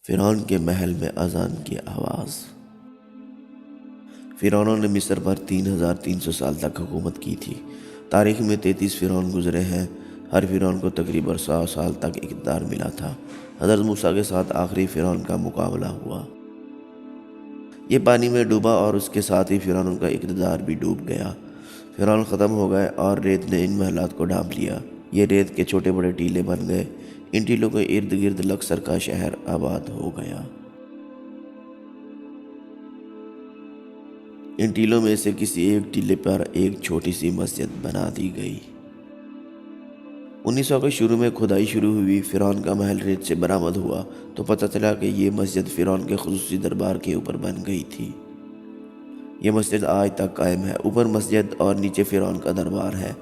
فرعون کے محل میں اذان کی آواز۔ فرعونوں نے مصر پر 3300 سال تک حکومت کی تھی۔ تاریخ میں 33 فرعون گزرے ہیں۔ ہر فرعون کو تقریباً 100 سال تک اقتدار ملا تھا۔ حضرت موسیٰ کے ساتھ آخری فرعون کا مقابلہ ہوا۔ یہ پانی میں ڈوبا اور اس کے ساتھ ہی فرعون کا اقتدار بھی ڈوب گیا۔ فرعون ختم ہو گئے اور ریت نے ان محلات کو ڈھانپ لیا۔ یہ ریت کے چھوٹے بڑے ٹیلے بن گئے۔ ان ٹیلوں کے ارد گرد لکسر کا شہر آباد ہو گیا۔ ان ٹیلوں میں سے کسی ایک ٹیلے پر ایک چھوٹی سی مسجد بنا دی گئی۔ 1900 کے شروع میں کھدائی شروع ہوئی۔ فرعون کا محل ریت سے برآمد ہوا تو پتہ چلا کہ یہ مسجد فرعون کے خصوصی دربار کے اوپر بن گئی تھی۔ یہ مسجد آج تک قائم ہے۔ اوپر مسجد اور نیچے فرعون کا دربار ہے۔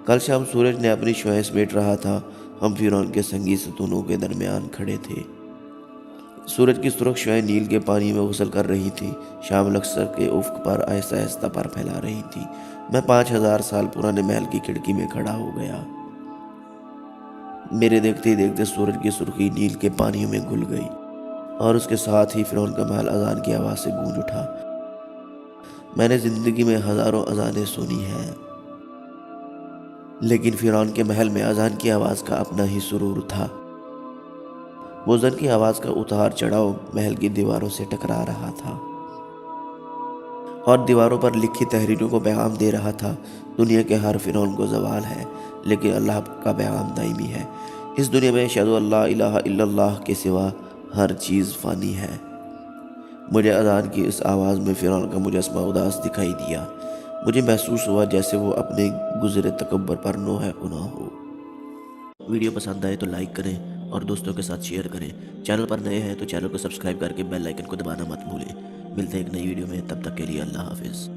کل شام سورج نے اپنی شعاعیں سمیٹ رہا تھا۔ ہم فرعون کے سنگی ستونوں کے درمیان کھڑے تھے۔ سورج کی سرخ شعاعیں نیل کے پانی میں غسل کر رہی تھیں۔ شام لکسر کے افق پر آہستہ آہستہ پر پھیلا رہی تھی۔ میں 5000 سال پرانے محل کی کھڑکی میں کھڑا ہو گیا۔ میرے دیکھتے ہی دیکھتے سورج کی سرخی نیل کے پانیوں میں گھل گئی اور اس کے ساتھ ہی فرعون کا محل اذان کی آواز سے گونج اٹھا۔ میں نے زندگی میں ہزاروں اذانیں سنی ہیں، لیکن فرعون کے محل میں اذان کی آواز کا اپنا ہی سرور تھا۔ وہ اذان کی آواز کا اتار چڑھاؤ محل کی دیواروں سے ٹکرا رہا تھا اور دیواروں پر لکھی تحریروں کو پیغام دے رہا تھا۔ دنیا کے ہر فرعون کو زوال ہے، لیکن اللہ کا پیغام دائمی ہے۔ اس دنیا میں اشہد ان لا الہ الا اللہ کے سوا ہر چیز فانی ہے۔ مجھے اذان کی اس آواز میں فرعون کا مجسمہ اداس دکھائی دیا۔ مجھے محسوس ہوا جیسے وہ اپنے گزرے تکبر پر نوحہ کناں ہو۔ ویڈیو پسند آئے تو لائک کریں اور دوستوں کے ساتھ شیئر کریں۔ چینل پر نئے ہیں تو چینل کو سبسکرائب کر کے بیل آئیکن کو دبانا مت بھولیں۔ ملتے ہیں ایک نئی ویڈیو میں، تب تک کے لیے اللہ حافظ۔